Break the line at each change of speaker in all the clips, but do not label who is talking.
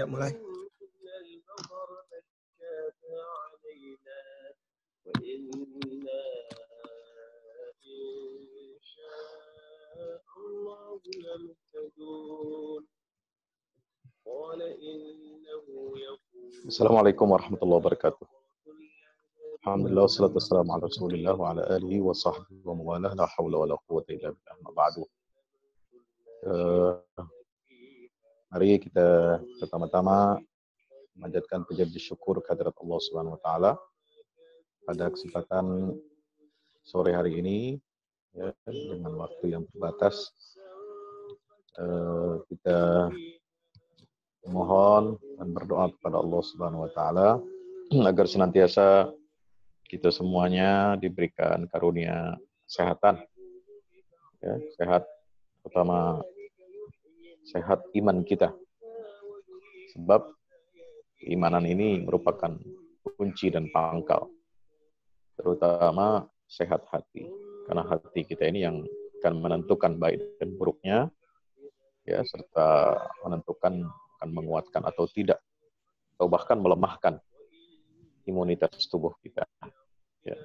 mulai.
Assalamualaikum warahmatullahi wabarakatuh. Alhamdulillah wassalatu wassalamu ala Rasulillah wa ala alihi wa sahbihi wa mawalah la haula wala quwwata illa billah. Ma ba'du. Mari kita pertama-tama memanjatkan puji syukur kehadirat Allah Subhanahu wa taala pada kesempatan sore hari ini ya, dengan waktu yang terbatas. Kita mohon dan berdoa kepada Allah Subhanahu wa taala agar senantiasa kita semuanya diberikan karunia kesehatan. Ya, sehat, terutama sehat iman kita. Sebab keimanan ini merupakan kunci dan pangkal, terutama sehat hati. Karena hati kita ini yang akan menentukan baik dan buruknya, ya, serta menentukan akan menguatkan atau tidak, atau bahkan melemahkan imunitas tubuh kita. Ya.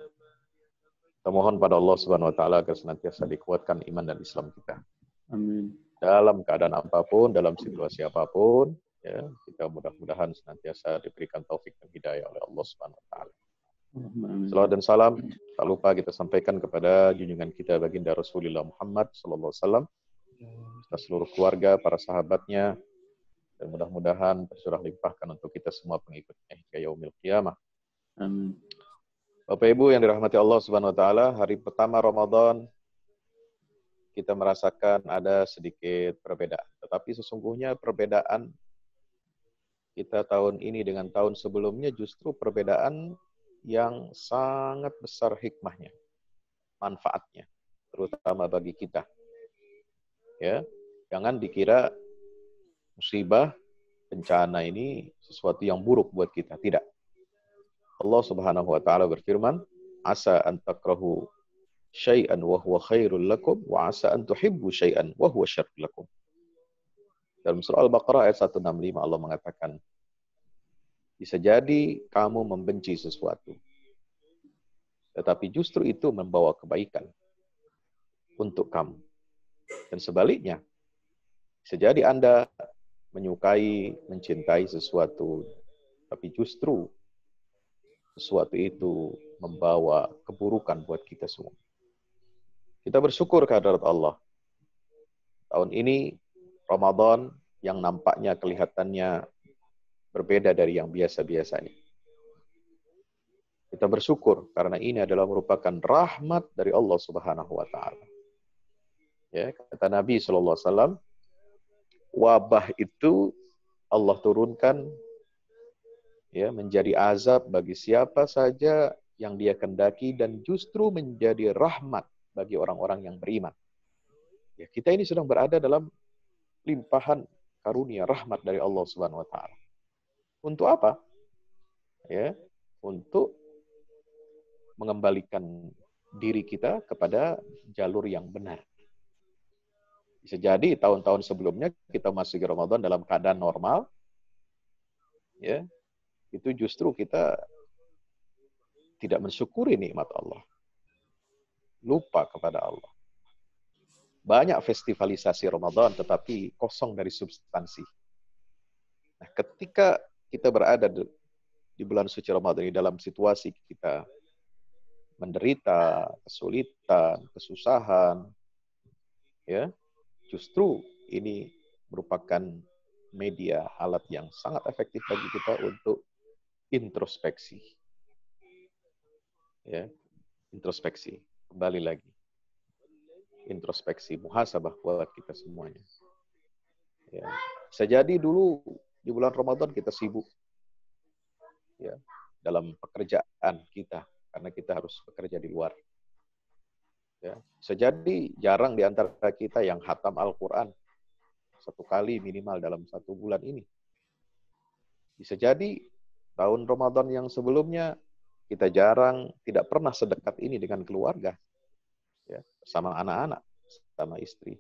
Kita mohon pada Allah Subhanahu wa taala agar senantiasa dikuatkan iman dan Islam kita. Amin. Dalam keadaan apapun, dalam situasi apapun, ya, kita mudah-mudahan senantiasa diberikan taufik dan hidayah oleh Allah Subhanahu wa taala. Salawat dan salam tak lupa kita sampaikan kepada junjungan kita baginda Rasulullah Muhammad sallallahu alaihi wasallam, serta seluruh keluarga, para sahabatnya, dan mudah-mudahan tercurah limpahkan untuk kita semua pengikutnya hingga yaumil qiyamah. Amin. Bapak Ibu yang dirahmati Allah Subhanahu wa taala, hari pertama Ramadan kita merasakan ada sedikit perbedaan. Tetapi sesungguhnya perbedaan kita tahun ini dengan tahun sebelumnya justru perbedaan yang sangat besar hikmahnya, manfaatnya, terutama bagi kita. Ya, jangan dikira musibah, bencana ini sesuatu yang buruk buat kita. Tidak. Allah Subhanahu wa taala berfirman, "Asa an takrahu syai'an wa huwa khairul lakum wa asa an tuhibbu syai'an wa huwa syarrul lakum." Dalam surah Al-Baqarah ayat 165 Allah mengatakan, bisa jadi kamu membenci sesuatu, tetapi justru itu membawa kebaikan untuk kamu. Dan sebaliknya, bisa jadi Anda menyukai, mencintai sesuatu, tapi justru sesuatu itu membawa keburukan buat kita semua. Kita bersyukur kehadirat Allah. Tahun ini Ramadan yang nampaknya kelihatannya berbeda dari yang biasa-biasanya. Kita bersyukur karena ini adalah merupakan rahmat dari Allah Subhanahu wa taala. Ya, kata Nabi sallallahu alaihi wasallam, wabah itu Allah turunkan ya menjadi azab bagi siapa saja yang Dia kehendaki dan justru menjadi rahmat bagi orang-orang yang beriman. Ya, kita ini sedang berada dalam limpahan karunia rahmat dari Allah Subhanahu wa taala. Untuk apa? Ya, untuk mengembalikan diri kita kepada jalur yang benar. Bisa jadi tahun-tahun sebelumnya kita masuk ke Ramadan dalam keadaan normal, ya, itu justru kita tidak mensyukuri nikmat Allah. Lupa kepada Allah. Banyak festivalisasi Ramadan tetapi kosong dari substansi. Nah, ketika kita berada di bulan suci Ramadan ini dalam situasi kita menderita, kesulitan, kesusahan, ya, justru ini merupakan media alat yang sangat efektif bagi kita untuk introspeksi. Ya, introspeksi. Kembali lagi. Introspeksi, muhasabah buat kita semuanya. Ya. Bisa jadi dulu di bulan Ramadan kita sibuk ya, dalam pekerjaan kita karena kita harus bekerja di luar. Ya. Bisa jadi jarang di antara kita yang khatam Al-Quran 1 kali minimal dalam 1 bulan ini. Bisa jadi tahun Ramadan yang sebelumnya kita jarang, tidak pernah sedekat ini dengan keluarga. Ya, bersama anak-anak, sama istri.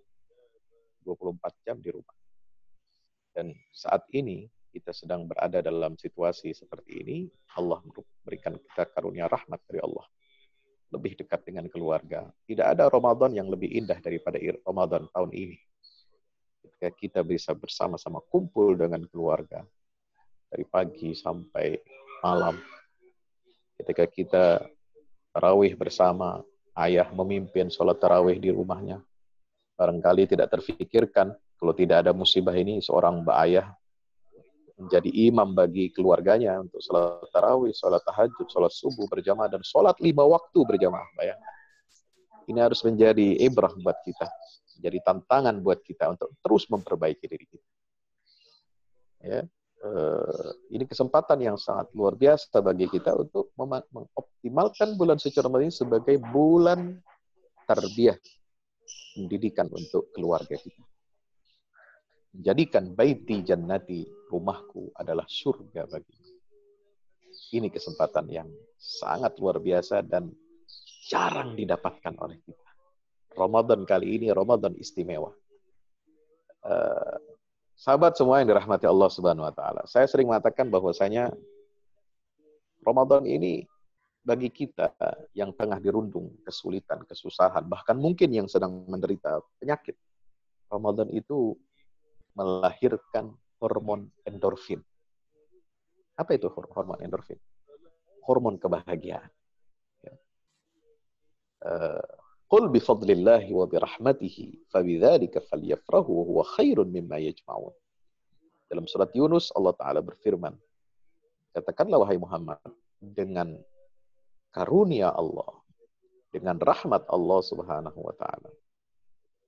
24 jam di rumah. Dan saat ini kita sedang berada dalam situasi seperti ini, Allah berikan kita karunia rahmat dari Allah. Lebih dekat dengan keluarga. Tidak ada Ramadan yang lebih indah daripada Ramadan tahun ini. Ketika kita bisa bersama-sama kumpul dengan keluarga. Dari pagi sampai malam. Ketika kita tarawih bersama, ayah memimpin sholat tarawih di rumahnya. Barangkali tidak terfikirkan, kalau tidak ada musibah ini, seorang mbak ayah menjadi imam bagi keluarganya untuk sholat tarawih, sholat tahajud, sholat subuh berjamaah, dan sholat 5 waktu berjamaah. Bayangkan. Ini harus menjadi ibrah buat kita. Menjadi tantangan buat kita untuk terus memperbaiki diri kita. Ya. Ini kesempatan yang sangat luar biasa bagi kita untuk mengoptimalkan bulan suci Ramadan ini sebagai bulan tarbiyah, pendidikan untuk keluarga kita. Jadikan baiti jannati, rumahku adalah surga bagimu. Ini kesempatan yang sangat luar biasa dan jarang didapatkan oleh kita. Ramadan kali ini Ramadan istimewa. Sahabat semua yang dirahmati Allah Subhanahu wa taala. Saya sering mengatakan bahwasanya Ramadan ini bagi kita yang tengah dirundung kesulitan, kesusahan, bahkan mungkin yang sedang menderita penyakit. Ramadan itu melahirkan hormon endorfin. Apa itu hormon endorfin? Hormon kebahagiaan. Qul bifadlillahi wa birahmatihi fabidzalika falyafrahu huwa khairun mimma yajma'un. Dalam surat Yunus Allah Ta'ala berfirman, katakanlah wahai Muhammad, dengan karunia Allah, dengan rahmat Allah Subhanahu wa Ta'ala,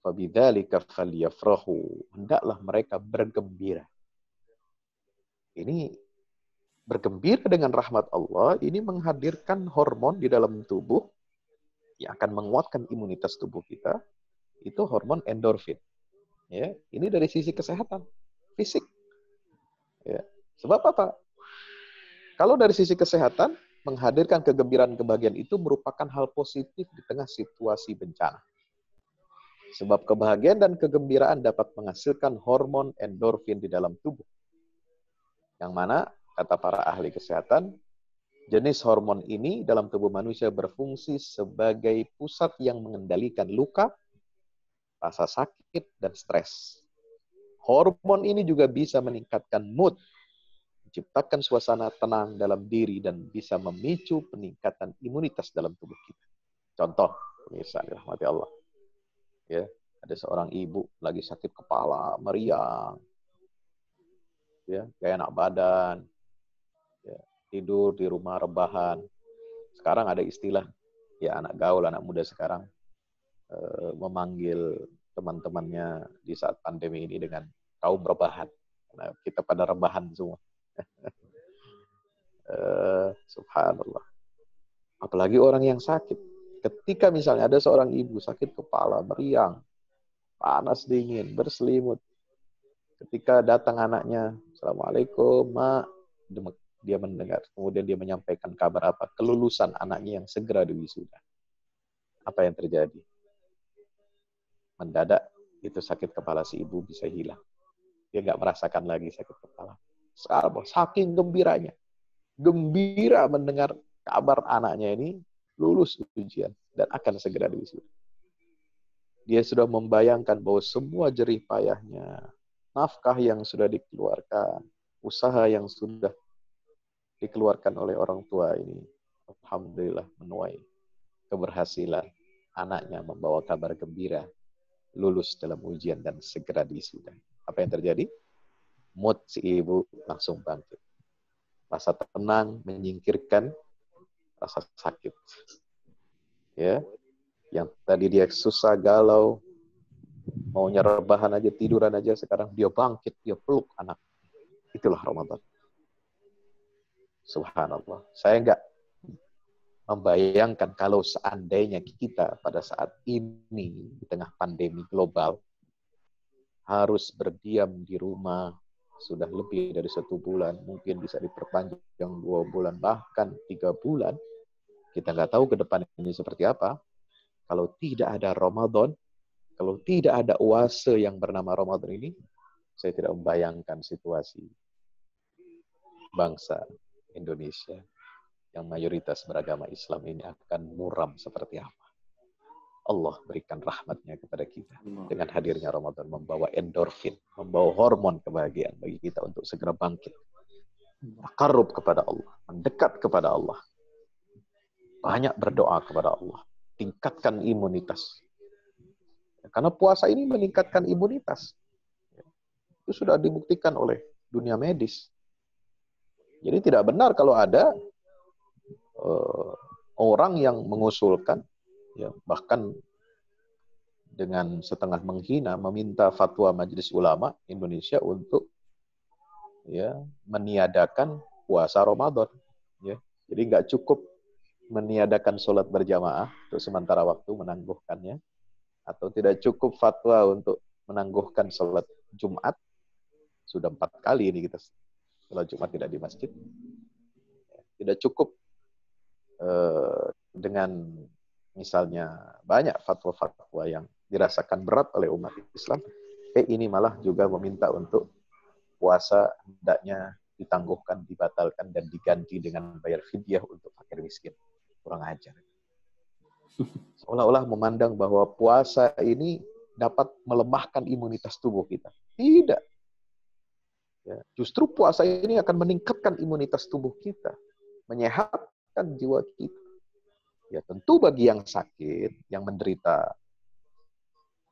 fabidzalika falyafrahu, hendaklah mereka bergembira. Ini bergembira dengan rahmat Allah, ini menghadirkan hormon di dalam tubuh yang akan menguatkan imunitas tubuh kita, itu hormon endorfin. Ya, ini dari sisi kesehatan fisik. Ya. Sebab apa? Kalau dari sisi kesehatan, menghadirkan kegembiraan kebahagiaan itu merupakan hal positif di tengah situasi bencana. Sebab kebahagiaan dan kegembiraan dapat menghasilkan hormon endorfin di dalam tubuh. Yang mana, kata para ahli kesehatan, jenis hormon ini dalam tubuh manusia berfungsi sebagai pusat yang mengendalikan luka, rasa sakit, dan stres. Hormon ini juga bisa meningkatkan mood, menciptakan suasana tenang dalam diri, dan bisa memicu peningkatan imunitas dalam tubuh kita. Contoh, pemirsa dirahmati Allah. Ya, ada seorang ibu lagi sakit kepala, meriang, ya, kayak enak badan, ya, tidur di rumah rebahan. Sekarang ada istilah, ya anak gaul, anak muda sekarang memanggil teman-temannya di saat pandemi ini dengan kaum rebahan. Nah, kita pada rebahan semua. Subhanallah. Apalagi orang yang sakit. Ketika misalnya ada seorang ibu sakit kepala, meriang, panas dingin, berselimut. Ketika datang anaknya, Assalamualaikum, Mak. Dia mendengar. Kemudian dia menyampaikan kabar apa? Kelulusan anaknya yang segera diwisuda. Apa yang terjadi? Mendadak itu sakit kepala si ibu bisa hilang. Dia nggak merasakan lagi sakit kepala. Sekarang saking gembiranya. Gembira mendengar kabar anaknya ini lulus ujian dan akan segera diwisuda. Dia sudah membayangkan bahwa semua jerih payahnya, nafkah yang sudah dikeluarkan, usaha yang sudah dikeluarkan oleh orang tua ini, alhamdulillah menuai keberhasilan. Anaknya membawa kabar gembira, lulus dalam ujian dan segera diwisuda. Apa yang terjadi? Mood si ibu langsung bangkit. Rasa tenang menyingkirkan rasa sakit. Ya, yang tadi dia susah, galau, maunya rebahan aja, tiduran aja, sekarang dia bangkit, dia peluk anak. Itulah Ramadan. Subhanallah. Saya enggak membayangkan kalau seandainya kita pada saat ini di tengah pandemi global harus berdiam di rumah sudah lebih dari 1 bulan, mungkin bisa diperpanjang 2 bulan, bahkan 3 bulan. Kita nggak tahu ke depan ini seperti apa. Kalau tidak ada Ramadan, kalau tidak ada oase yang bernama Ramadan ini, saya tidak membayangkan situasi bangsa Indonesia yang mayoritas beragama Islam ini akan muram seperti apa. Allah berikan rahmatnya kepada kita. Dengan hadirnya Ramadan membawa endorfin, membawa hormon kebahagiaan bagi kita untuk segera bangkit. Taqarrub kepada Allah, mendekat kepada Allah. Banyak berdoa kepada Allah. Tingkatkan imunitas. Karena puasa ini meningkatkan imunitas. Itu sudah dibuktikan oleh dunia medis. Jadi tidak benar kalau ada orang yang mengusulkan, ya, bahkan dengan setengah menghina, meminta fatwa Majelis Ulama Indonesia untuk, ya, meniadakan puasa Ramadan. Ya. Jadi nggak cukup meniadakan sholat berjamaah untuk sementara waktu menangguhkannya, atau tidak cukup fatwa untuk menangguhkan sholat Jumat. Sudah 4 kali ini kita sholat Jumat tidak di masjid. Tidak cukup dengan misalnya banyak fatwa-fatwa yang dirasakan berat oleh umat Islam, ini malah juga meminta untuk puasa hendaknya ditangguhkan, dibatalkan, dan diganti dengan bayar fidyah untuk fakir miskin. Kurang ajar. Seolah-olah memandang bahwa puasa ini dapat melemahkan imunitas tubuh kita. Tidak. Ya, justru puasa ini akan meningkatkan imunitas tubuh kita, menyehatkan jiwa kita. Ya, tentu bagi yang sakit, yang menderita,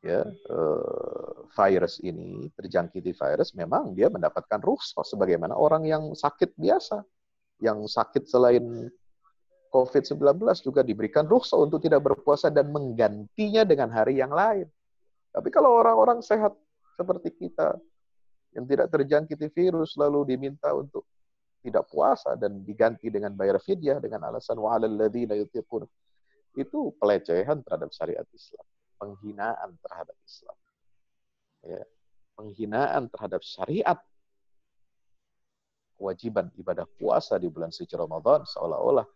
ya, virus ini, terjangkiti virus, memang dia mendapatkan rukhsah sebagaimana orang yang sakit biasa. Yang sakit selain COVID-19 juga diberikan rukhsah untuk tidak berpuasa dan menggantinya dengan hari yang lain. Tapi kalau orang-orang sehat seperti kita, yang tidak terjangkiti virus, lalu diminta untuk tidak puasa dan diganti dengan bayar fidyah dengan alasan wa'alal ladzina yutiqun, itu pelecehan terhadap syariat Islam, penghinaan terhadap Islam, ya, penghinaan terhadap syariat. Kewajiban ibadah puasa di bulan suci Ramadan, seolah-olah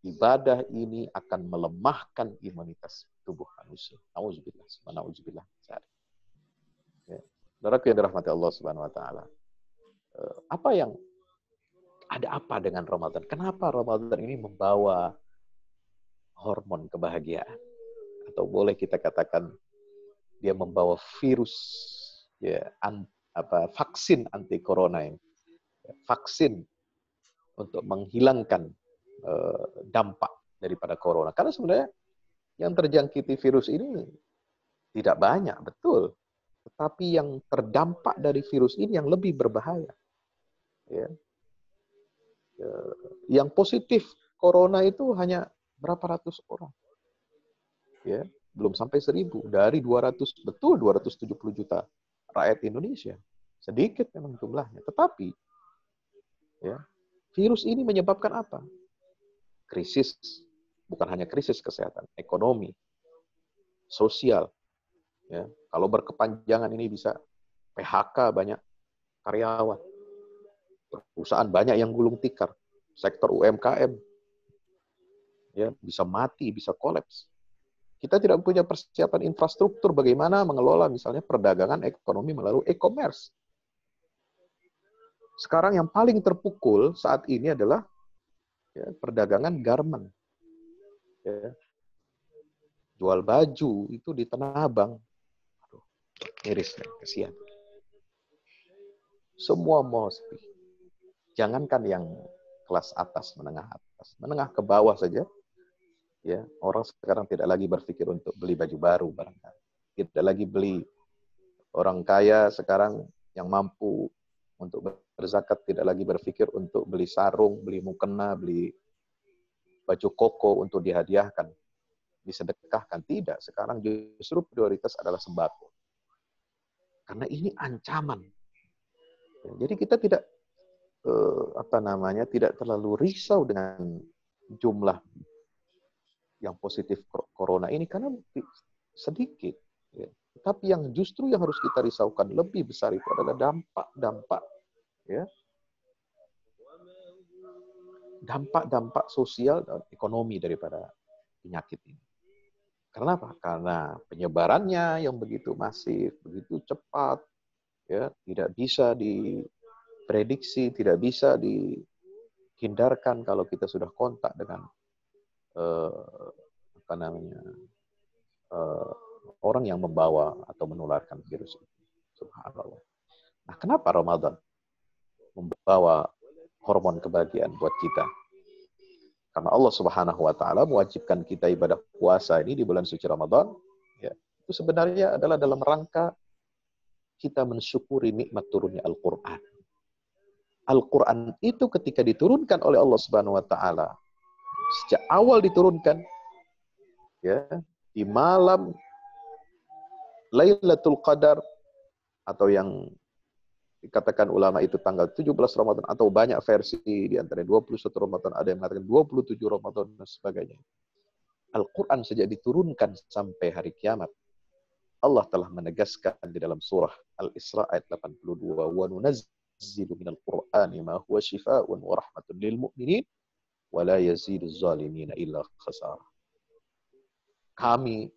ibadah ini akan melemahkan imunitas tubuh manusia. Nauzubillah, nauzubillah. Ya. Saudaraku yang dirahmati Allah Subhanahu wa taala. Ada apa dengan Ramadan? Kenapa Ramadan ini membawa hormon kebahagiaan? Atau boleh kita katakan dia membawa virus, ya, vaksin anti corona ini. Vaksin untuk menghilangkan dampak daripada corona. Karena sebenarnya yang terjangkiti virus ini tidak banyak, betul. Tetapi yang terdampak dari virus ini yang lebih berbahaya. Ya. Yang positif corona itu hanya berapa ratus orang. Ya, belum sampai 1.000 dari 200, betul 270 juta rakyat Indonesia. Sedikit memang jumlahnya, tetapi, ya, virus ini menyebabkan apa? Krisis, bukan hanya krisis kesehatan, ekonomi, sosial. Ya, kalau berkepanjangan ini bisa PHK banyak karyawan. Perusahaan banyak yang gulung tikar. Sektor UMKM, ya, bisa mati, bisa kolaps. Kita tidak punya persiapan infrastruktur bagaimana mengelola misalnya perdagangan ekonomi melalui e-commerce. Sekarang yang paling terpukul saat ini adalah, ya, perdagangan garment. Ya. Jual baju itu di Tanah Abang. Aduh, miris, kesian. Semua mau sepi. Jangankan yang kelas atas, menengah ke bawah saja. Ya, orang sekarang tidak lagi berpikir untuk beli baju baru barangkali. Tidak lagi beli. Orang kaya sekarang yang mampu untuk berzakat tidak lagi berpikir untuk beli sarung, beli mukena, beli baju koko untuk dihadiahkan, disedekahkan. Tidak, sekarang justru prioritas adalah sembako. Karena ini ancaman. Jadi kita tidak tidak terlalu risau dengan jumlah yang positif corona ini karena sedikit. Ya. Tapi yang justru yang harus kita risaukan lebih besar itu adalah dampak, ya, dampak sosial dan ekonomi daripada penyakit ini. Karena apa? Karena penyebarannya yang begitu masif, begitu cepat, ya, tidak bisa prediksi, tidak bisa dihindarkan kalau kita sudah kontak dengan orang yang membawa atau menularkan virus itu. Subhanallah. Nah, kenapa Ramadan membawa hormon kebahagiaan buat kita? Karena Allah Subhanahu wa taala mewajibkan kita ibadah puasa ini di bulan suci Ramadan, ya. Itu sebenarnya adalah dalam rangka kita mensyukuri nikmat turunnya Al-Qur'an. Al-Qur'an itu ketika diturunkan oleh Allah Subhanahu wa taala, sejak awal diturunkan, ya, di malam Lailatul Qadar, atau yang dikatakan ulama itu tanggal 17 Ramadan, atau banyak versi di antara 21 Ramadan, ada yang mengatakan 27 Ramadan dan sebagainya. Al-Quran sejak diturunkan sampai hari kiamat, Allah telah menegaskan di dalam surah Al-Isra ayat 82, wa nunazzilu minal Qur'ani ma huwa shifaa'un wa rahmatun lil mu'minin wa la yaziduz zalimina illa khasara. Kami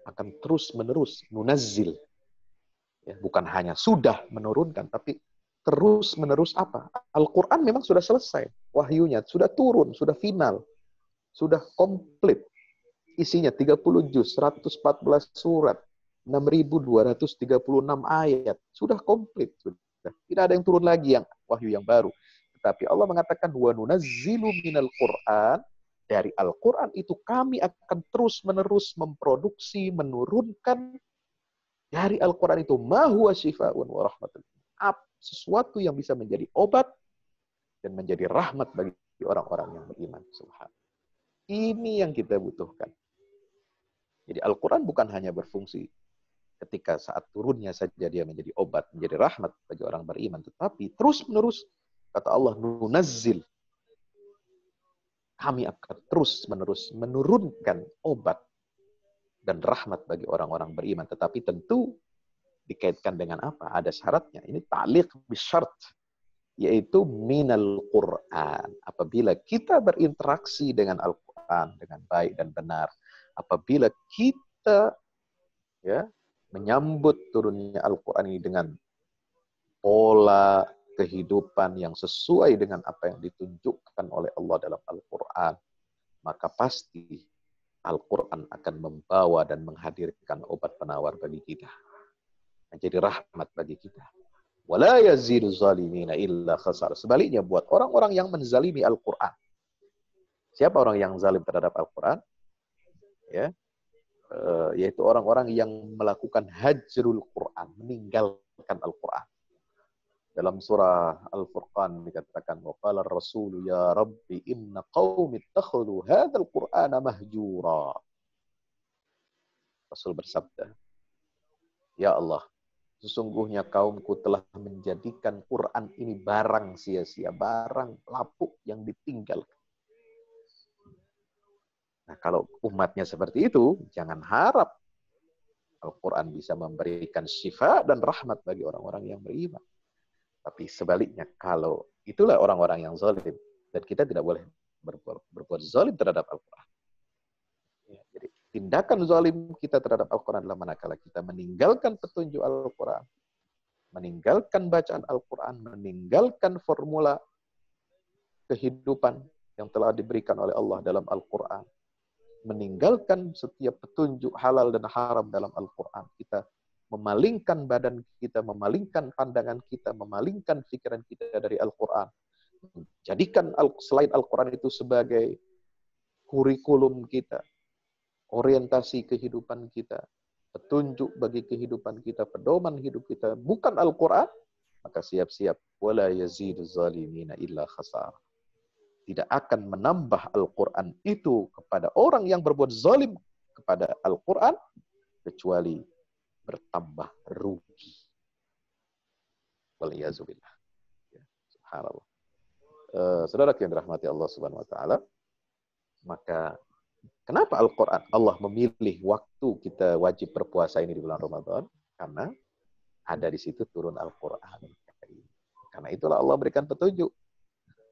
akan terus-menerus nunazzil. Ya, bukan hanya sudah menurunkan, tapi terus-menerus apa? Al-Quran memang sudah selesai. Wahyunya sudah turun, sudah final. Sudah komplit. Isinya 30 juz, 114 surat, 6.236 ayat. Sudah komplit. Sudah. Tidak ada yang turun lagi yang wahyu yang baru. Tetapi Allah mengatakan, wa nunazzilu minal Qur'an. Dari Al-Quran itu kami akan terus-menerus memproduksi, menurunkan dari Al-Quran itu ma huwa syifaa'un wa rahmatun. Sesuatu yang bisa menjadi obat dan menjadi rahmat bagi orang-orang yang beriman. Subhanallah. Ini yang kita butuhkan. Jadi Al-Quran bukan hanya berfungsi ketika saat turunnya saja dia menjadi obat, menjadi rahmat bagi orang beriman, tetapi terus-menerus kata Allah, nunazzil. Kami akan terus-menerus menurunkan obat dan rahmat bagi orang-orang beriman. Tetapi tentu dikaitkan dengan apa? Ada syaratnya. Ini ta'liq bisyart, yaitu minal Qur'an. Apabila kita berinteraksi dengan Al-Quran dengan baik dan benar, apabila kita menyambut turunnya Al-Quran ini dengan pola kehidupan yang sesuai dengan apa yang ditunjukkan oleh Allah dalam Al-Quran, maka pasti Al-Quran akan membawa dan menghadirkan obat penawar bagi kita. Menjadi rahmat bagi kita. Wala yazidu zalimina illa khasar. Sebaliknya buat orang-orang yang menzalimi Al-Quran. Siapa orang yang zalim terhadap Al-Quran? Ya, yaitu orang-orang yang melakukan hajrul Quran, meninggalkan Al-Quran. Dalam surah Al-Furqan dikatakan, wa qala ar-rasulu ya rabbi inna qaumi ittakhadhu hadzal qur'ana mahjura. Rasul bersabda, ya Allah, sesungguhnya kaumku telah menjadikan Quran ini barang sia-sia, barang lapuk yang ditinggalkan. Nah, kalau umatnya seperti itu, jangan harap Al-Quran bisa memberikan syifa dan rahmat bagi orang-orang yang beriman. Tapi sebaliknya, kalau itulah orang-orang yang zalim, dan kita tidak boleh berbuat zalim terhadap Al-Quran. Ya, jadi tindakan zalim kita terhadap Al-Quran adalah manakala kita meninggalkan petunjuk Al-Quran, meninggalkan bacaan Al-Quran, meninggalkan formula kehidupan yang telah diberikan oleh Allah dalam Al-Quran, meninggalkan setiap petunjuk halal dan haram dalam Al-Quran. Kita memalingkan badan kita, memalingkan pandangan kita, memalingkan pikiran kita dari Al-Quran. Jadikan selain Al-Quran itu sebagai kurikulum kita, orientasi kehidupan kita, petunjuk bagi kehidupan kita, pedoman hidup kita, bukan Al-Quran, maka siap-siap, wala yazidu zalimina illa khasar. Tidak akan menambah Al-Quran itu kepada orang yang berbuat zalim kepada Al-Quran, kecuali bertambah rugi. Waliyazubillah. Ya, subhanallah. Saudara yang dirahmati Allah Subhanahu wa taala, maka kenapa Al-Quran Allah memilih waktu kita wajib berpuasa ini di bulan Ramadan? Karena ada di situ turun Al-Quran. Karena itulah Allah berikan petunjuk.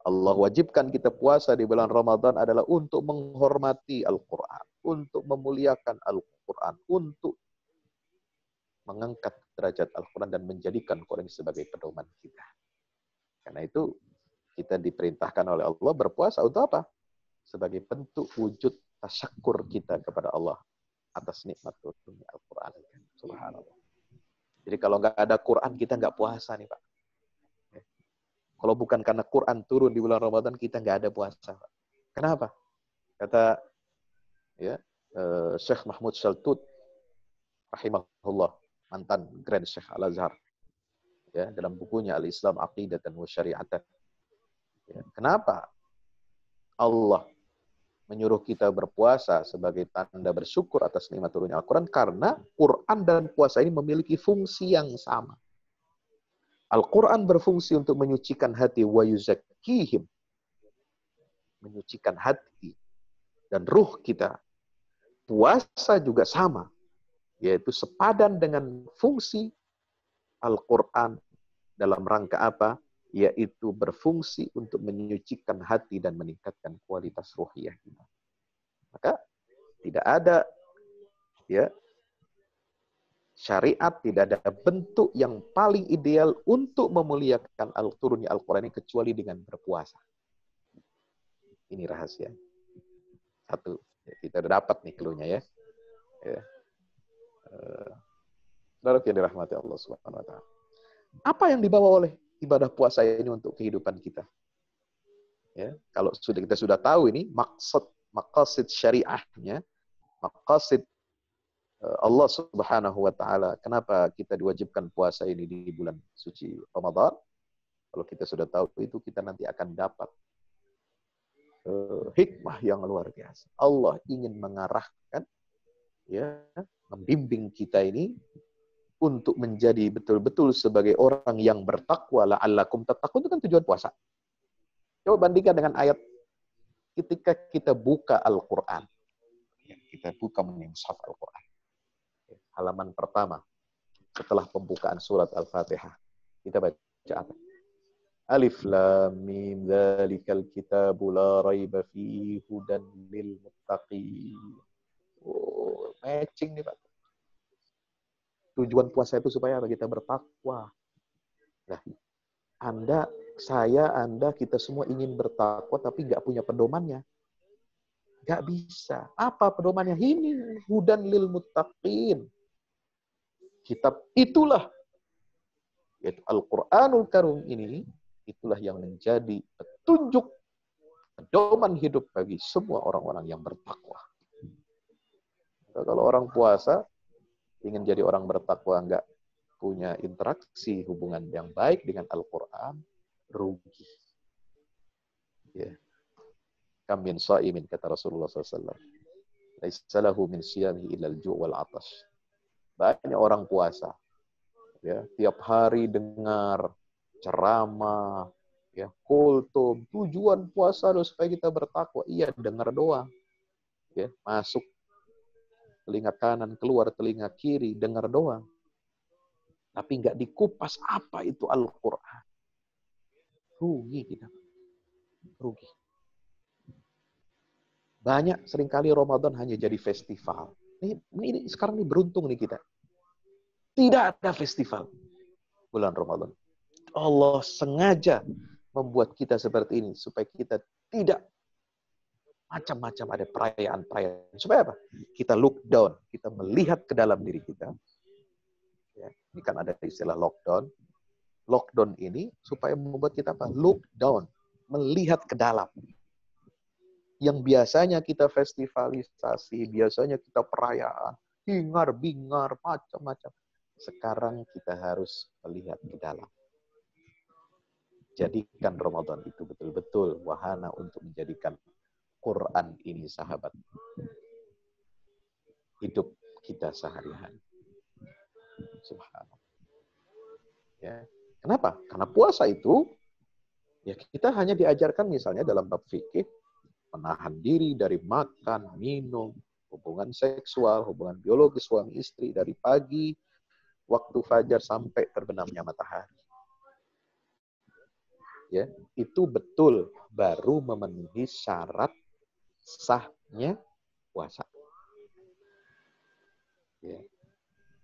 Allah wajibkan kita puasa di bulan Ramadan adalah untuk menghormati Al-Quran, untuk memuliakan Al-Quran, untuk mengangkat derajat Al-Quran dan menjadikan Quran sebagai pedoman kita. Karena itu kita diperintahkan oleh Allah berpuasa untuk apa? Sebagai bentuk wujud tasyakur kita kepada Allah atas nikmat turunnya Al-Quran. Subhanallah. Jadi kalau nggak ada Quran, kita nggak puasa nih Pak. Kalau bukan karena Quran turun di bulan Ramadan, kita nggak ada puasa Pak. Kenapa? Kata ya Syekh Mahmud Shaltut rahimahullah, mantan Grand Syekh Al-Azhar, ya, dalam bukunya Al-Islam Aqidatan wa Syari'atan. Ya, kenapa Allah menyuruh kita berpuasa sebagai tanda bersyukur atas nikmat turunnya Al-Quran? Karena Quran dan puasa ini memiliki fungsi yang sama. Al-Quran berfungsi untuk menyucikan hati, wa yuzakkihim, menyucikan hati dan ruh kita. Puasa juga sama, yaitu sepadan dengan fungsi Al-Quran dalam rangka apa? Yaitu berfungsi untuk menyucikan hati dan meningkatkan kualitas ruhiyah kita. Maka tidak ada ya syariat, tidak ada bentuk yang paling ideal untuk memuliakan turunnya Al-Quran ini kecuali dengan berpuasa. Ini rahasia. Satu, kita udah dapat nih clue-nya ya. Saudara yang dirahmati Allah Subhanahu wa taala. Apa yang dibawa oleh ibadah puasa ini untuk kehidupan kita? Ya, kalau kita sudah tahu ini maqasid syariahnya, maqasid Allah Subhanahu wa taala, kenapa kita diwajibkan puasa ini di bulan suci Ramadan? Kalau kita sudah tahu itu, kita nanti akan dapat hikmah yang luar biasa. Allah ingin mengarahkan, ya, membimbing kita ini untuk menjadi betul-betul sebagai orang yang bertakwa, la'allakum tattaqun, itu kan tujuan puasa. Coba bandingkan dengan ayat ketika kita buka Al-Quran. Kita buka mushaf Al-Quran. Halaman pertama, setelah pembukaan surat Al-Fatihah. Kita baca apa? Alif lam mim dzalikal kitabu la raiba fihi hudan lil muttaqin. Oh, matching nih Pak. Tujuan puasa itu supaya kita bertakwa. Nah, Anda, kita semua ingin bertakwa tapi nggak punya pedomannya. Nggak bisa. Apa pedomannya? Ini hudan lil muttaqin. Kitab itulah, yaitu Al-Quranul Karim ini, itulah yang menjadi petunjuk pedoman hidup bagi semua orang-orang yang bertakwa. Kalau orang puasa ingin jadi orang bertakwa, nggak punya interaksi hubungan yang baik dengan Al-Quran, rugi. Ya. Kam min sha'imin, kata Rasulullah SAW. Laisa lahu min siyamihi illal ju' wal 'atash. Banyak orang puasa, ya, tiap hari dengar ceramah, ya, kultum, tujuan puasa adalah supaya kita bertakwa. Iya, dengar doang. Ya, masuk telinga kanan, keluar telinga kiri, dengar doang. Tapi nggak dikupas apa itu Al-Quran. Rugi kita. Rugi. Banyak seringkali Ramadan hanya jadi festival. Ini sekarang ini beruntung nih kita. Tidak ada festival bulan Ramadan. Allah sengaja membuat kita seperti ini supaya kita tidak macam-macam ada perayaan-perayaan. Supaya apa? Kita look down, kita melihat ke dalam diri kita. Ya, ini kan ada istilah lockdown. Lockdown ini supaya membuat kita apa? Look down, melihat ke dalam. Yang biasanya kita festivalisasi, biasanya kita perayaan, hingar-bingar, macam-macam. Sekarang kita harus melihat ke dalam. Jadikan Ramadan itu betul-betul wahana untuk menjadikan Quran ini sahabat hidup kita sehari-hari. Subhanallah. Ya. Kenapa? Karena puasa itu, ya, kita hanya diajarkan misalnya dalam bab fikih, menahan diri dari makan, minum, hubungan seksual, hubungan biologis suami istri dari pagi waktu fajar sampai terbenamnya matahari. Ya, itu betul baru memenuhi syarat sahnya puasa. Ya.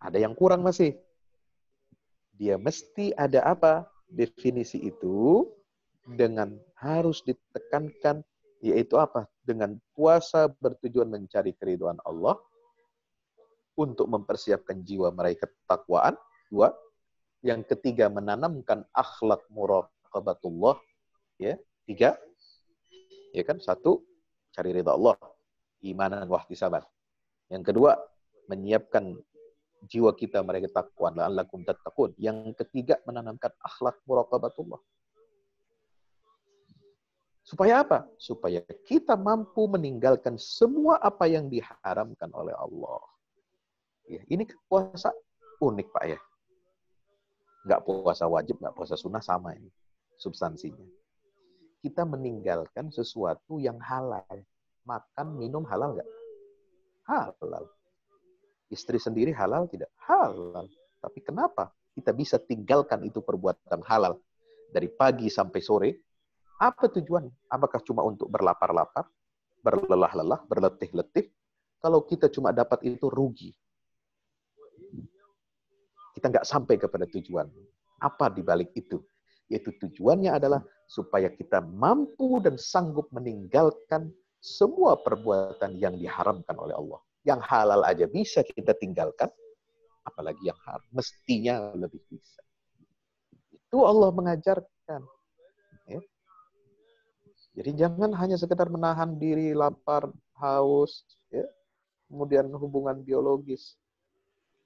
Ada yang kurang masih. Dia mesti ada apa? definisi itu dengan harus ditekankan, yaitu apa? Dengan puasa bertujuan mencari keridhaan Allah, untuk mempersiapkan jiwa meraih ketakwaan. 2. Yang ketiga, menanamkan akhlak muraqabatullah. Ya. 3. Ya kan? 1, cari ridha Allah. Imanan wahtisaban. Yang kedua, menyiapkan jiwa kita meraih ketakwaan. La'allakum tattaqun. Yang ketiga, menanamkan akhlak muraqabatullah. Supaya apa? Supaya kita mampu meninggalkan semua apa yang diharamkan oleh Allah. Ya, ini puasa unik, Pak ya. Nggak puasa wajib, nggak puasa sunnah, sama ini substansinya. Kita meninggalkan sesuatu yang halal. Makan, minum halal nggak? Halal. Istri sendiri halal tidak? Halal. Tapi kenapa kita bisa tinggalkan itu perbuatan halal dari pagi sampai sore? Apa tujuan? Apakah cuma untuk berlapar-lapar, berlelah-lelah, berletih-letih? Kalau kita cuma dapat itu, rugi. Kita nggak sampai kepada tujuan. Apa di balik itu? Yaitu tujuannya adalah supaya kita mampu dan sanggup meninggalkan semua perbuatan yang diharamkan oleh Allah. Yang halal aja bisa kita tinggalkan, apalagi yang haram. Mestinya lebih bisa. Itu Allah mengajarkan. Ya. Jadi jangan hanya sekedar menahan diri, lapar, haus, ya, kemudian hubungan biologis.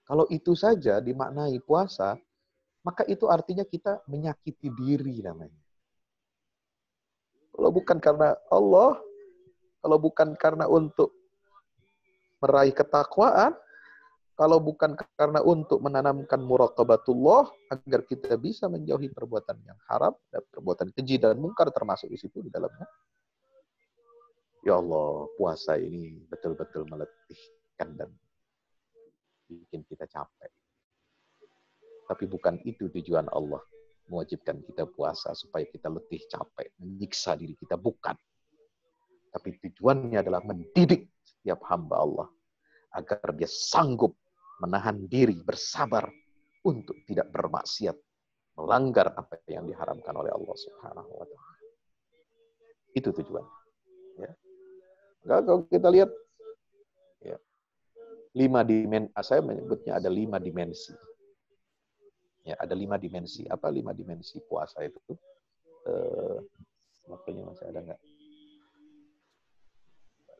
Kalau itu saja dimaknai puasa, maka itu artinya kita menyakiti diri namanya. Kalau bukan karena Allah, kalau bukan karena untuk meraih ketakwaan, kalau bukan karena untuk menanamkan muraqabatullah, agar kita bisa menjauhi perbuatan yang haram, dan perbuatan keji dan mungkar termasuk di situ di dalamnya. Ya Allah, puasa ini betul-betul meletihkan dan bikin kita capek. Tapi bukan itu tujuan Allah mewajibkan kita puasa supaya kita letih, capek, menyiksa diri kita. Bukan. Tapi tujuannya adalah mendidik setiap hamba Allah agar dia sanggup menahan diri, bersabar untuk tidak bermaksiat, melanggar apa yang diharamkan oleh Allah Subhanahu wa Ta'ala. Itu tujuan. Ya. Kalau kita lihat, ya, 5 dimensi, saya menyebutnya ada 5 dimensi. Ya, ada 5 dimensi. Apa 5 dimensi puasa itu? Waktunya masih ada nggak?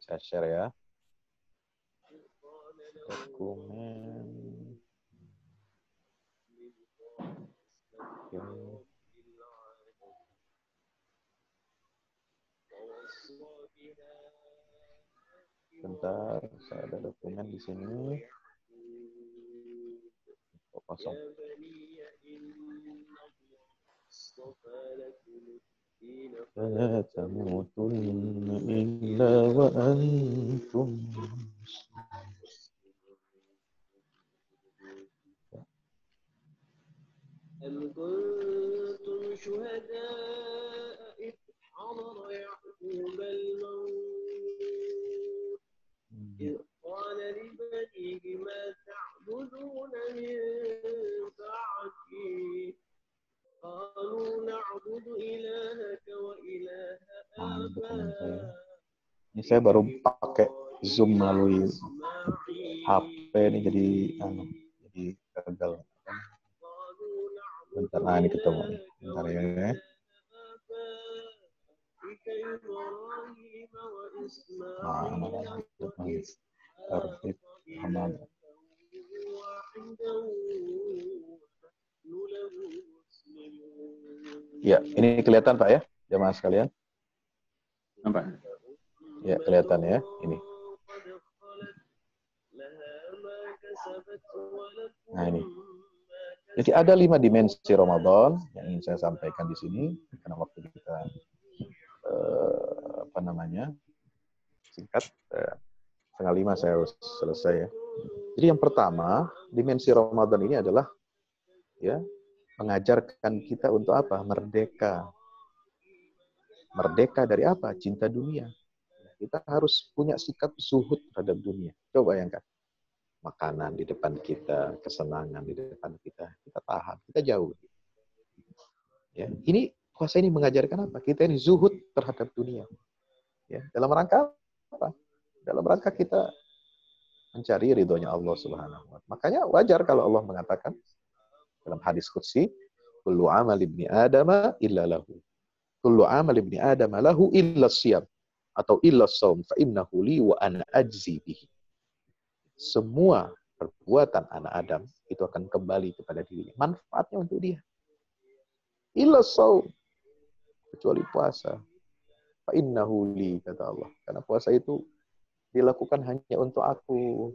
Saya share ya. Dokumen. Oke. Bentar, saya ada dokumen di sini. Oh, kosong. فلا تموتن إلا وأنتم
أم كنتم شهداء إذ حضر يعقوب الموت إذ قال لبنيه ما تعبدون من بعدي قالوا نعبد إلهك وإله آبائك.
Ini saya baru pakai Zoom melalui HP ini jadi gagal. Bentar, nah ini ketemu nih. Bentar ya. Ya, ini kelihatan Pak ya, jemaah sekalian.
Nampak?
Ya, kelihatan ya, ini. Nah ini. Jadi ada 5 dimensi Ramadan yang ingin saya sampaikan di sini karena waktu kita singkat, 4:30 saya harus selesai ya. Jadi yang pertama, dimensi Ramadan ini adalah ya mengajarkan kita untuk apa? Merdeka. Merdeka dari apa? Cinta dunia. Kita harus punya sikap zuhud terhadap dunia. Coba bayangkan. Makanan di depan kita, kesenangan di depan kita, kita tahan, kita jauh. Ya, ini puasa ini mengajarkan apa? Kita ini zuhud terhadap dunia. Ya, dalam rangka apa? Dalam rangka kita mencari ridhonya Allah Subhanahu wa taala. Makanya wajar kalau Allah mengatakan dalam hadis qudsi, kullu amal ibni adama illa lahu. Kullu amal ibni adama lahu illa siyam atau illa shaum fa innahu li wa ana ajzi bihi. Semua perbuatan anak Adam itu akan kembali kepada dirinya. Manfaatnya untuk dia. Illa shaum, kecuali puasa. Fa innahu li, kata Allah. Karena puasa itu dilakukan hanya untuk aku.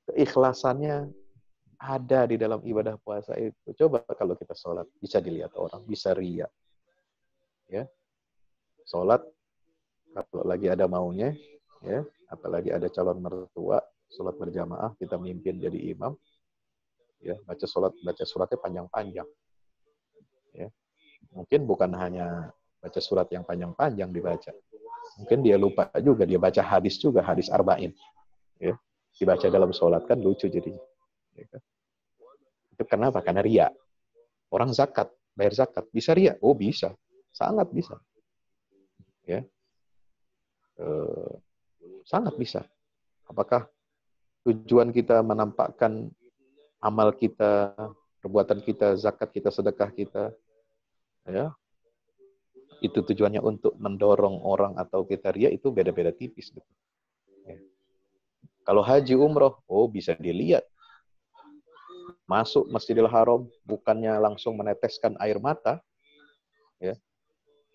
Keikhlasannya ada di dalam ibadah puasa itu. Coba kalau kita sholat, bisa dilihat orang, bisa riya. Ya, sholat, kalau lagi ada maunya, ya, apalagi ada calon mertua, sholat berjamaah, kita mimpin jadi imam, ya, baca suratnya panjang-panjang. Ya, mungkin bukan hanya baca surat yang panjang-panjang dibaca. Mungkin dia lupa juga, dia baca hadis juga, hadis arba'in. Ya, dibaca dalam sholat, kan lucu jadinya. Ya, kan? Itu kenapa? Karena riya. Orang zakat, bayar zakat, bisa riya? Oh bisa, sangat bisa. Ya, sangat bisa. Apakah tujuan kita menampakkan amal kita, perbuatan kita, zakat kita, sedekah kita, ya, itu tujuannya untuk mendorong orang atau kita riya, itu beda-beda tipis. Gitu. Ya. Kalau haji umroh, oh bisa dilihat. Masuk Masjidil Haram, bukannya langsung meneteskan air mata, ya,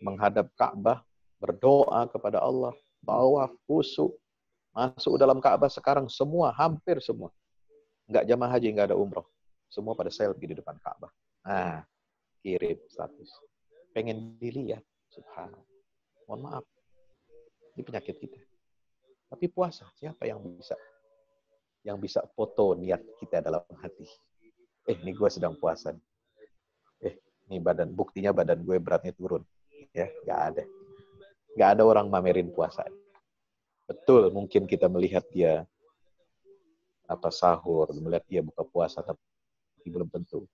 menghadap Ka'bah, berdoa kepada Allah, tawaf, khusyuk, masuk dalam Ka'bah sekarang semua, hampir semua. Nggak jamaah haji, nggak ada umroh. Semua pada selfie di depan Ka'bah. Nah, kirim status. Pengen dilihat. Subhanallah. Mohon maaf. Ini penyakit kita. Tapi puasa, siapa yang bisa? Yang bisa foto niat kita dalam hati. Ini gue sedang puasa. Ini buktinya badan gue beratnya turun. Ya, nggak ada. Nggak ada orang mamerin puasa. Betul, mungkin kita melihat dia sahur, melihat dia buka puasa, tapi belum tentu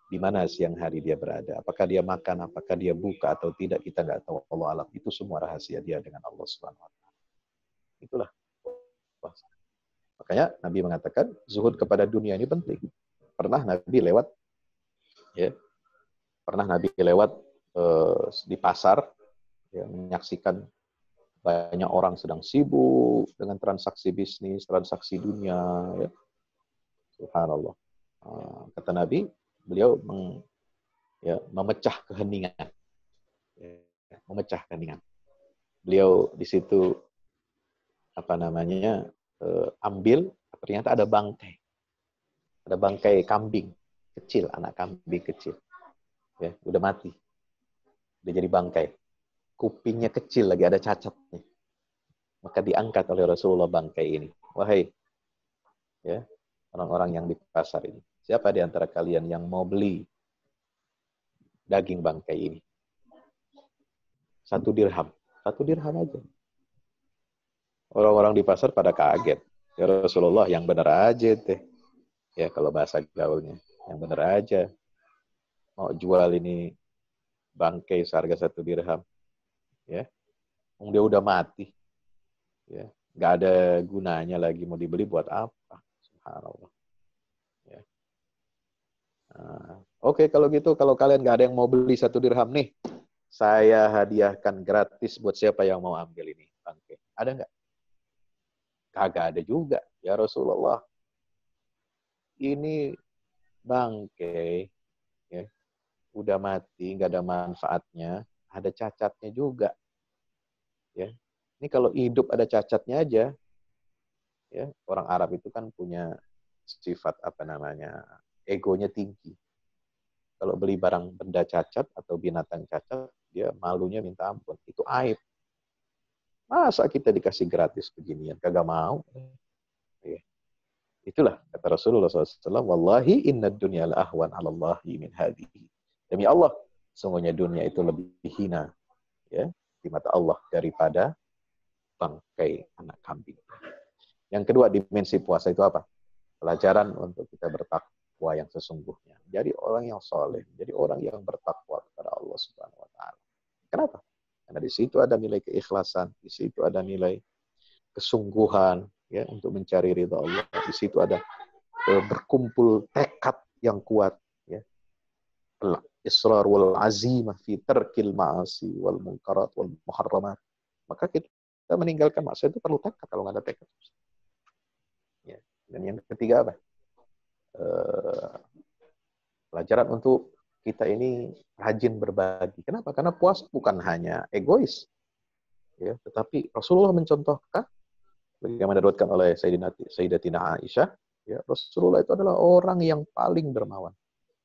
di mana siang hari dia berada. Apakah dia makan, apakah dia buka atau tidak, kita nggak tahu. Allah alam. Itu semua rahasia dia dengan Allah Subhanahu wa taala. Itulah puasa. Makanya Nabi mengatakan zuhud kepada dunia ini penting. Pernah Nabi lewat di pasar, ya, menyaksikan banyak orang sedang sibuk dengan transaksi bisnis, transaksi dunia, ya. Subhanallah. Kata Nabi, beliau memecah keheningan. Ya, memecah keheningan. Beliau di situ ambil, ternyata ada bangkai. Ada bangkai kambing kecil, anak kambing kecil. Ya, udah mati. Udah jadi bangkai. Kupingnya kecil lagi, ada cacatnya. Maka diangkat oleh Rasulullah bangkai ini. Wahai, ya, orang-orang yang di pasar ini, siapa di antara kalian yang mau beli daging bangkai ini? 1 dirham. 1 dirham aja. Orang-orang di pasar pada kaget. Ya Rasulullah, yang benar aja teh. Ya, kalau bahasa gaulnya. Yang benar aja. Mau jual ini bangkai seharga 1 dirham. Ya. Dia udah mati. Ya. Nggak ada gunanya lagi, mau dibeli buat apa? Subhanallah. Ya. Oke, kalau gitu, kalau kalian nggak ada yang mau beli 1 dirham nih, saya hadiahkan gratis buat siapa yang mau ambil ini bangkai. Ada nggak? Kagak ada juga. Ya Rasulullah, ini bangkai, ya, udah mati, nggak ada manfaatnya, ada cacatnya juga. Ya. Ini kalau hidup ada cacatnya aja, ya, orang Arab itu kan punya sifat egonya tinggi. Kalau beli barang benda cacat atau binatang cacat, dia malunya minta ampun. Itu aib. Masa kita dikasih gratis beginian? Kagak mau. Ya. Itulah kata Rasulullah SAW, wallahi inna dunya la-ahwan 'ala Allahi min hadihi. Demi Allah, sungguhnya dunia itu lebih hina, ya, di mata Allah daripada bangkai anak kambing. Yang kedua, dimensi puasa itu apa? Pelajaran untuk kita bertakwa yang sesungguhnya. Jadi orang yang soleh, jadi orang yang bertakwa. di situ ada nilai keikhlasan, di situ ada nilai kesungguhan ya untuk mencari ridha Allah. Di situ ada berkumpul tekad yang kuat ya. Al-israr wal azimah fi tarkil ma'asi wal munkarat wal muharramat. Maka kita meninggalkan maksiat itu perlu tekad. Kalau nggak ada tekad. Ya. Dan yang ketiga apa? Pelajaran untuk kita ini rajin berbagi. Kenapa? Karena puasa bukan hanya egois, ya, tetapi Rasulullah mencontohkan bagaimana diriwayatkan oleh Sayyidatina Aisyah, ya, Rasulullah itu adalah orang yang paling dermawan.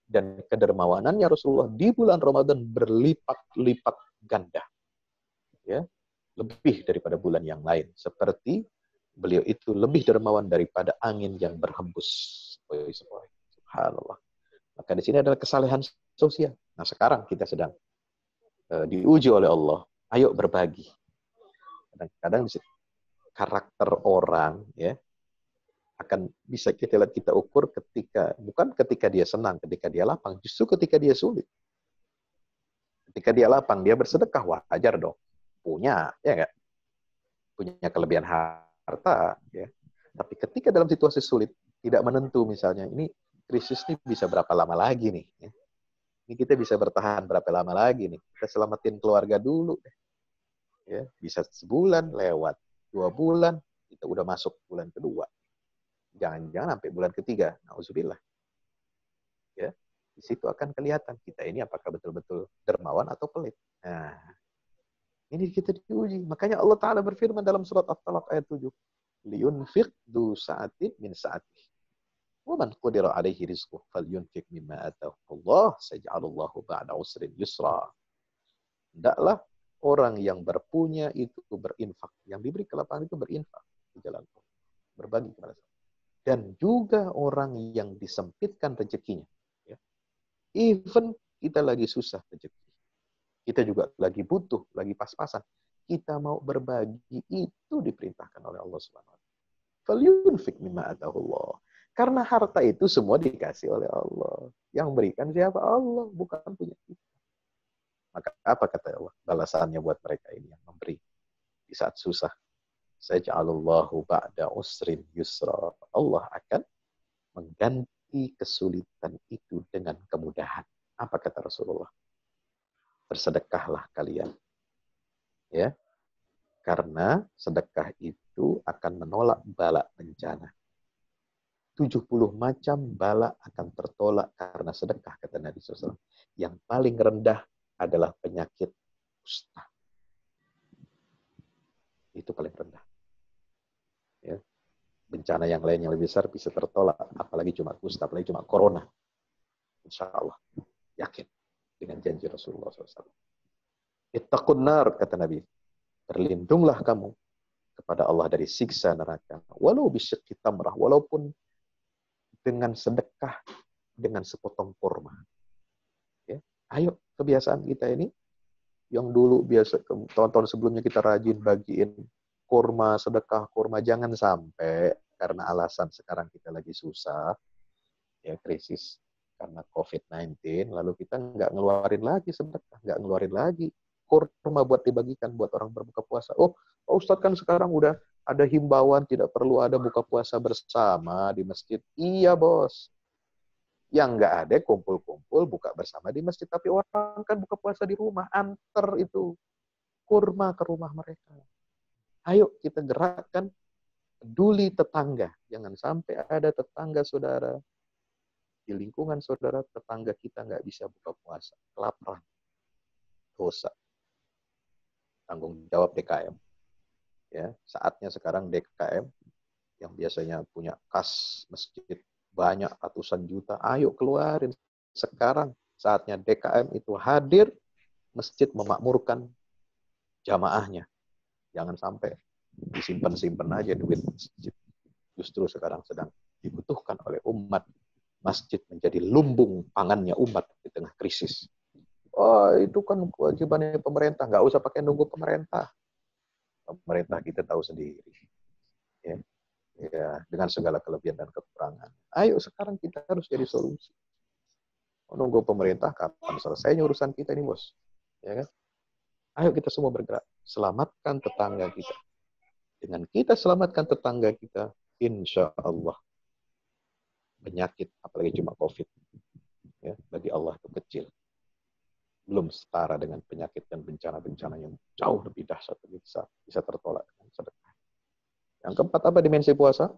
Dan kedermawanannya Rasulullah di bulan Ramadan berlipat-lipat ganda. Ya, lebih daripada bulan yang lain. Seperti beliau itu lebih dermawan daripada angin yang berhembus. Subhanallah. Maka di sini adalah kesalehan sosial. Nah, sekarang kita sedang diuji oleh Allah. Ayo berbagi. Kadang-kadang karakter orang ya akan bisa kita ukur bukan ketika dia senang, ketika dia lapang, justru ketika dia sulit. Ketika dia lapang, dia bersedekah, wajar dong. Punya, ya enggak? Punya kelebihan harta, ya. Tapi ketika dalam situasi sulit, tidak menentu misalnya, ini krisis ini bisa berapa lama lagi nih? Ya. Ini kita bisa bertahan berapa lama lagi nih? Kita selamatin keluarga dulu. Ya, bisa sebulan lewat, 2 bulan, kita udah masuk bulan kedua. Jangan-jangan sampai bulan ketiga. Nauzubillah. Ya, di situ akan kelihatan kita ini apakah betul-betul dermawan atau pelit. Nah, ini kita diuji. Makanya Allah Ta'ala berfirman dalam surat At-Talaq ayat 7. Liyunfiq du sa'atin min sa'atih. Wa man qudira alaihi rizquh falyunfiq mimma atahu Allah sayaj'alullahu ba'da usrin yusra. Hendaklah orang yang berpunya itu berinfak, yang diberi kelapangan itu berinfak di jalan Allah, berbagi kepada sama. Dan juga orang yang disempitkan rezekinya. Ya. Even kita lagi susah rezeki, kita juga lagi butuh, lagi pas-pasan, kita mau berbagi, itu diperintahkan oleh Allah Subhanahu wa taala. Falyunfiq mimma atahu Allah. Karena harta itu semua dikasih oleh Allah. Yang berikan siapa? Allah, bukan punya kita. Maka apa kata Allah? Balasannya buat mereka ini yang memberi di saat susah. Saj'alullahu ba'da usrin yusra. Allah akan mengganti kesulitan itu dengan kemudahan. Apa kata Rasulullah? Bersedekahlah kalian. Ya. Karena sedekah itu akan menolak bala bencana. 70 macam bala akan tertolak karena sedekah, kata Nabi SAW. Yang paling rendah adalah penyakit kusta. Itu paling rendah. Ya. Bencana yang lain yang lebih besar bisa tertolak, apalagi cuma kusta, apalagi cuma corona. Insya Allah. Yakin dengan janji Rasulullah SAW. Ittaqun nar, kata Nabi. Berlindunglah kamu kepada Allah dari siksa neraka. Walau bisyikki tamrah, walaupun dengan sedekah dengan sepotong kurma. Ya. Ayo, kebiasaan kita ini yang dulu biasa tahun-tahun sebelumnya kita rajin bagiin kurma, sedekah kurma, jangan sampai karena alasan sekarang kita lagi susah, ya krisis karena COVID-19, lalu kita nggak ngeluarin lagi sedekah, nggak ngeluarin lagi kurma buat dibagikan buat orang berbuka puasa. Oh, Pak Ustadz kan sekarang udah ada himbauan tidak perlu ada buka puasa bersama di masjid. Iya, Bos. Yang nggak ada kumpul-kumpul buka bersama di masjid. Tapi orang kan buka puasa di rumah. Antar itu kurma ke rumah mereka. Ayo kita gerakkan peduli tetangga. Jangan sampai ada tetangga saudara. Di lingkungan saudara, tetangga kita nggak bisa buka puasa. Kelaparan. Dosa. Tanggung jawab DKM. Ya, saatnya sekarang DKM yang biasanya punya kas masjid banyak ratusan juta, ayo keluarin. Sekarang saatnya DKM itu hadir, masjid memakmurkan jamaahnya. Jangan sampai disimpan-simpan aja duit masjid. Justru sekarang sedang dibutuhkan oleh umat. Masjid menjadi lumbung pangannya umat di tengah krisis. Oh, itu kan kewajibannya pemerintah, nggak usah pakai nunggu pemerintah. Pemerintah kita tahu sendiri, ya, dengan segala kelebihan dan kekurangan. Ayo sekarang kita harus jadi solusi. Menunggu pemerintah kapan selesainya urusan kita ini, Bos? Ya kan? Ayo kita semua bergerak. Selamatkan tetangga kita. Dengan kita selamatkan tetangga kita, insya Allah penyakit, apalagi cuma COVID, ya, bagi Allah itu kecil. Belum setara dengan penyakit dan bencana-bencana yang jauh lebih dahsyat, bisa tertolak dengan sedekah. Yang keempat, apa dimensi puasa?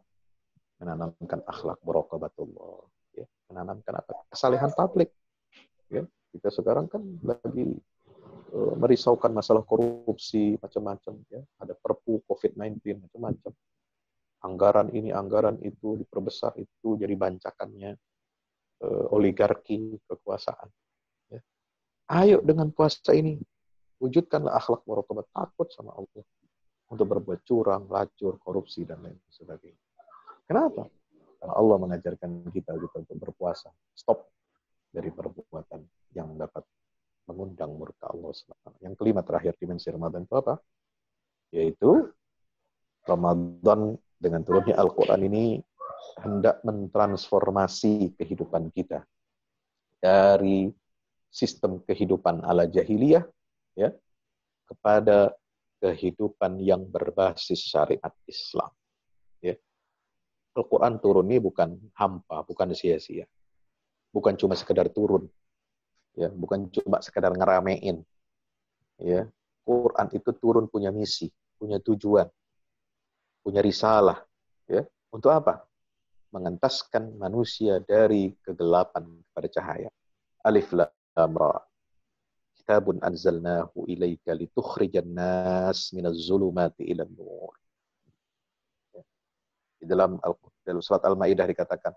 Menanamkan akhlak muraqabatullah, ya, menanamkan apa? Kesalehan publik. Ya. Kita sekarang kan lagi merisaukan masalah korupsi macam-macam, ya. Ada perpu COVID-19 macam-macam. Anggaran ini, anggaran itu diperbesar, itu jadi bancakannya oligarki kekuasaan. Ya. Ayo dengan puasa ini wujudkanlah akhlak muraqabah, takut sama Allah untuk berbuat curang, lacur, korupsi dan lain sebagainya. Kenapa? Karena Allah mengajarkan kita untuk berpuasa. Stop dari perbuatan yang dapat mengundang murka Allah SWT. Yang kelima terakhir dimensi Ramadan itu apa? Yaitu Ramadan dengan turunnya Al-Quran ini hendak mentransformasi kehidupan kita dari sistem kehidupan ala jahiliyah, ya, kepada kehidupan yang berbasis syariat Islam. Ya. Al-Quran turun ini bukan hampa, bukan sia-sia. Bukan cuma sekedar turun. Ya, bukan cuma sekedar ngeramein. Ya. Quran itu turun punya misi, punya tujuan, punya risalah. Ya. Untuk apa? Mengentaskan manusia dari kegelapan kepada cahaya. Alif Lam Ra. Kitabun anzalnahu ilaika litukhrijan nas minaz zulumati ilan nur. Di dalam surat Al-Maidah dikatakan,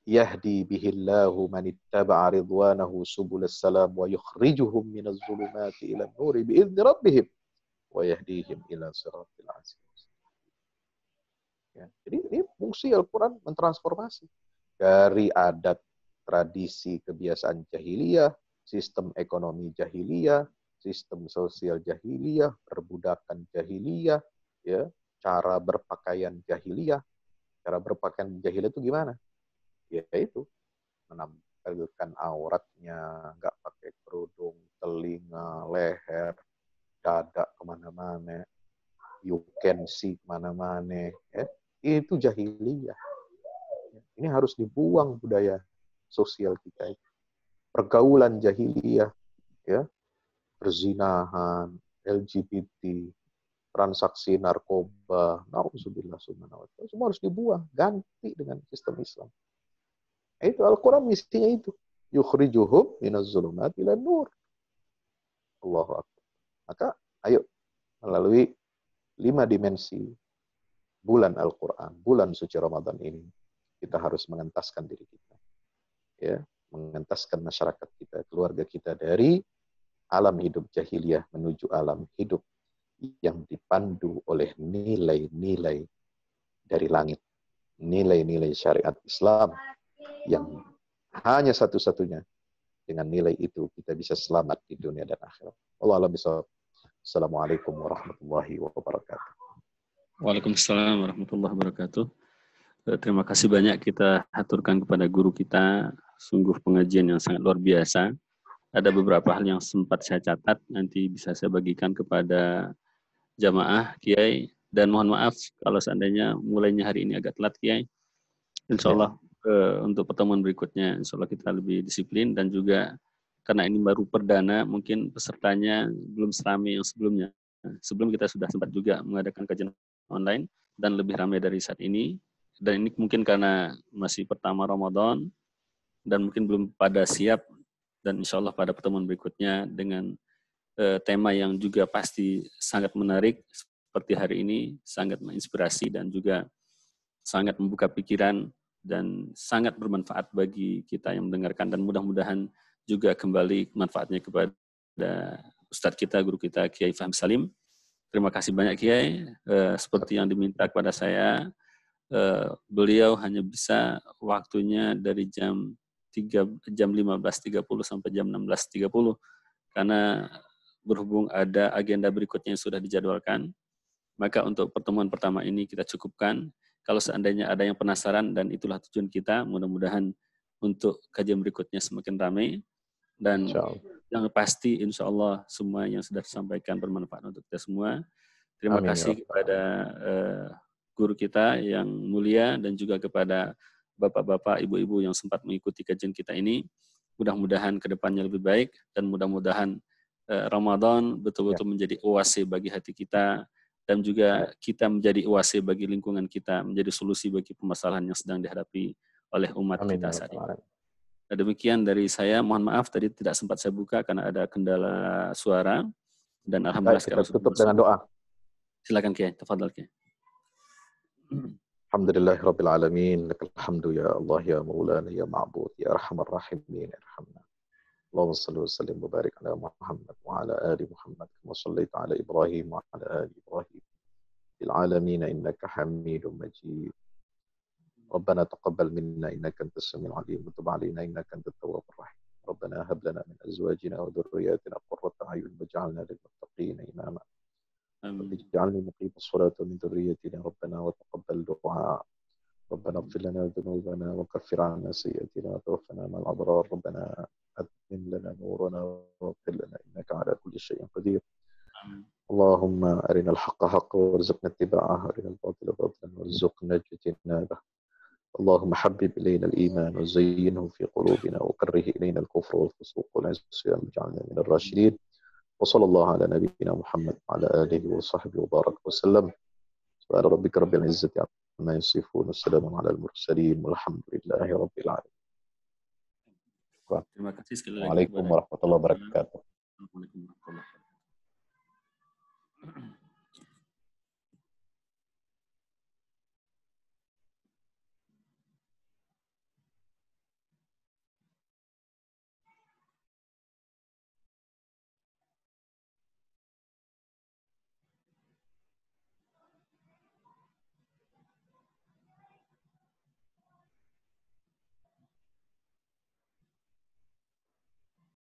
yahdi bihillahu man ittaba'a ridwanahu subulas salam wa yukhrijuhum minaz zulumati ilan nuri bi'izni rabbihim wa yahdihim ila siratil aziz. Ya, jadi ini fungsi Al-Quran mentransformasi dari adat, tradisi, kebiasaan jahiliyah, sistem ekonomi jahiliyah, sistem sosial jahiliyah, perbudakan jahiliyah, ya, cara berpakaian jahiliyah. Cara berpakaian jahiliyah itu gimana? Ya itu, menampilkan auratnya, nggak pakai kerudung, telinga, leher, dada kemana-mana, you can see kemana-mana, ya. Itu jahiliyah. Ini harus dibuang budaya sosial kita. Pergaulan jahiliyah, ya, perzinahan, LGBT, transaksi narkoba, na'udzubillah subhanahu wa ta'ala, semua harus dibuang, ganti dengan sistem Islam. Itu Al-Quran misinya itu. Yukhrijuhum minaz zulumati ilan nur. Allahu akbar. Maka ayo melalui 5 dimensi bulan Al-Quran, bulan suci Ramadan ini, kita harus mengentaskan diri kita. Ya, mengentaskan masyarakat kita, keluarga kita dari alam hidup jahiliyah menuju alam hidup yang dipandu oleh nilai-nilai dari langit. Nilai-nilai syariat Islam yang hanya satu-satunya dengan nilai itu kita bisa selamat di dunia dan akhirat. Wallahu a'lam bishawab. Assalamualaikum warahmatullahi wabarakatuh.
Waalaikumsalam warahmatullahi wabarakatuh. Terima kasih banyak kita aturkan kepada guru kita. Sungguh pengajian yang sangat luar biasa. Ada beberapa hal yang sempat saya catat, nanti bisa saya bagikan kepada jamaah, Kiai. Dan mohon maaf kalau seandainya mulainya hari ini agak telat, Kiai. Insya Allah untuk pertemuan berikutnya, insya Allah kita lebih disiplin. Dan juga karena ini baru perdana, mungkin pesertanya belum seramai yang sebelumnya. Sebelum kita sudah sempat juga mengadakan kajian online dan lebih ramai dari saat ini. Dan ini mungkin karena masih pertama Ramadan dan mungkin belum pada siap, dan insya Allah pada pertemuan berikutnya dengan tema yang juga pasti sangat menarik seperti hari ini, sangat menginspirasi dan juga sangat membuka pikiran dan sangat bermanfaat bagi kita yang mendengarkan, dan mudah-mudahan juga kembali manfaatnya kepada Ustadz kita, guru kita, Kiai Fahmi Salim. Terima kasih banyak, Kiai. Seperti yang diminta kepada saya, beliau hanya bisa waktunya dari jam 15.30 sampai jam 16.30 karena berhubung ada agenda berikutnya yang sudah dijadwalkan. Maka untuk pertemuan pertama ini kita cukupkan. Kalau seandainya ada yang penasaran, dan itulah tujuan kita, mudah-mudahan untuk kajian berikutnya semakin ramai. Dan yang pasti insya Allah semua yang sudah disampaikan bermanfaat untuk kita semua. Terima
Amin, ya
kasih
Rabbal
kepada guru kita yang mulia dan juga kepada bapak-bapak, ibu-ibu yang sempat mengikuti kajian kita ini. Mudah-mudahan kedepannya lebih baik dan mudah-mudahan Ramadan betul-betul menjadi oase bagi hati kita dan juga kita menjadi oase bagi lingkungan kita, menjadi solusi bagi permasalahan yang sedang dihadapi oleh umat
Amin,
kita
ya
saat ini.
Rabbal Alamin.
Nah, demikian dari saya. Mohon maaf tadi tidak sempat saya buka karena ada kendala suara dan alhamdulillah
Baik, kita
sekarang sudah
tutup
masuk.
dengan doa.
Silakan Kiai, tafadhal Kiai.
Alhamdulillah Rabbil Alamin. Lakal hamdu ya Allah ya Maulana ya Ma'bud ya Arhamar Rahimin. Irhamna. Allahumma salli wa sallim wa barik ala Muhammad wa ala ali Muhammad kama sallaita ala Ibrahim wa ala ali Ibrahim fil alamin innaka Hamidum Majid. ربنا تقبل منا إنك أنت السميع العليم وتب علينا إنك أنت التواب الرحيم ربنا هب لنا من أزواجنا وذرياتنا قرة أعين واجعلنا للمتقين إماما رب اجعلني مقيم الصلاة ومن ذريتنا ربنا وتقبل دعاء ربنا اغفر لنا ذنوبنا وكفر عنا سيئاتنا وتوفنا مع الأبرار ربنا أتمم لنا نورنا واغفر لنا إنك على كل شيء قدير اللهم أرنا الحق حقا وارزقنا اتباعه وأرنا الباطل باطلا وارزقنا اجتنابه اللهم حبب إلينا الإيمان وزينه في قلوبنا وكره إلينا الكفر والفسوق والعصيان واجعلنا من الراشدين وصلى الله على نبينا محمد وعلى آله وصحبه وبارك وسلم سبحان ربك رب العزة عما يصفون والسلام على المرسلين والحمد لله رب العالمين.
Terima kasih sekali lagi.
Waalaikumsalam warahmatullahi wabarakatuh.
Waalaikumsalam warahmatullahi wabarakatuh.